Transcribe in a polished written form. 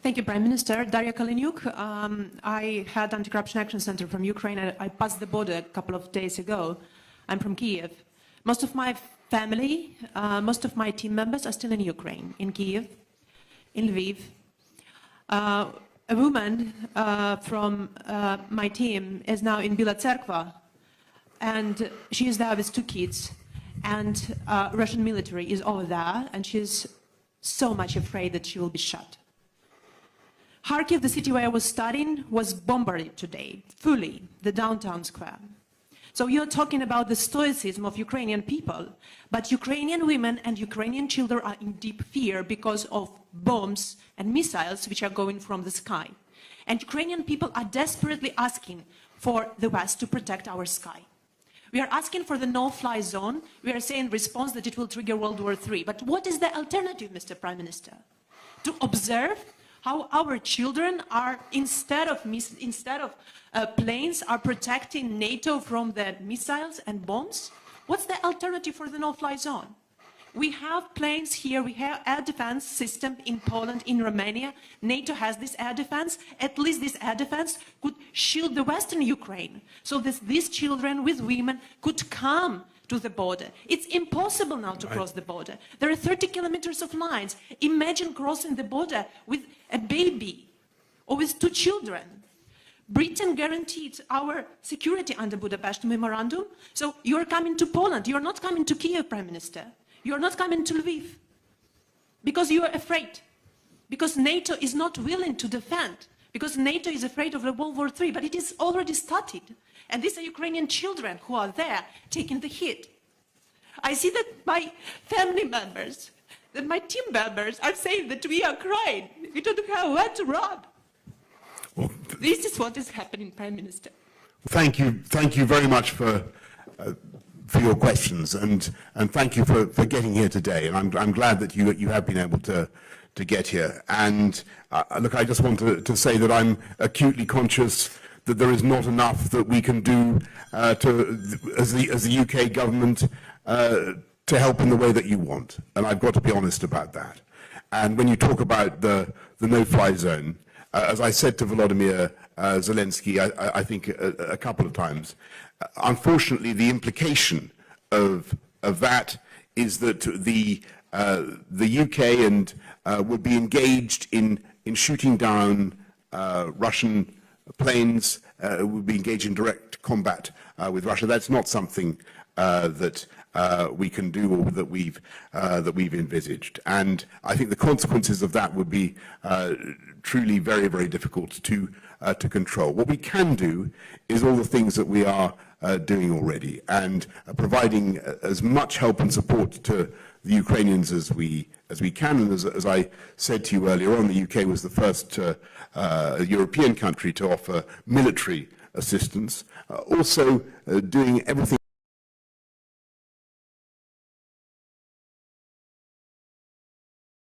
Thank you, Prime Minister. Daria Kaleniuk. I had Anti-Corruption Action Center from Ukraine. I passed the border a couple of days ago. I'm from Kiev. Most of my family, most of my team members are still in Ukraine, in Kiev, in Lviv. A woman from my team is now in Bila Tserkva, and she is there with 2 kids. And Russian military is over there, and she's so much afraid that she will be shot. Kharkiv, the city where I was studying, was bombarded today, fully, the downtown square. So you're talking about the stoicism of Ukrainian people, but Ukrainian women and Ukrainian children are in deep fear because of bombs and missiles which are going from the sky. And Ukrainian people are desperately asking for the West to protect our sky. We are asking for the no-fly zone. We are saying in response that it will trigger World War III. But what is the alternative, Mr. Prime Minister? To observe how our children are, instead of planes, are protecting NATO from the missiles and bombs? What's the alternative for the no-fly zone? We have planes here, we have air defense system in Poland, in Romania. NATO has this air defense. At least this air defense could shield the Western Ukraine, so that these children with women could come to the border. It's impossible now to cross the border. There are 30 kilometers of lines. Imagine crossing the border with a baby or with 2 children. Britain guaranteed our security under Budapest Memorandum. So you're coming to Poland. You're not coming to Kiev, Prime Minister. You're not coming to Lviv because you are afraid. Because NATO is not willing to defend. Because NATO is afraid of World War III. But it is already started. And these are Ukrainian children who are there taking the hit. I see that my family members, that my team members are saying that we are crying. We don't have where to run. Well, this is what is happening, Prime Minister. Thank you very much for your questions, and thank you for getting here today. And I'm glad that you have been able to get here. And look, I just want to say that I'm acutely conscious that there is not enough that we can do as the UK government to help in the way that you want. And I've got to be honest about that. And when you talk about the no-fly zone, as I said to Volodymyr Zelensky, I think a couple of times, unfortunately, the implication of that is that the UK and would be engaged in shooting down Russian planes, would be engaged in direct combat with Russia. That's not something that we can do or that we've envisaged. And I think the consequences of that would be truly very, very difficult to control. What we can do is all the things that we are doing already, and providing as much help and support to the Ukrainians as we can. And as I said to you earlier on, the UK was the first European country to offer military assistance. Also doing everything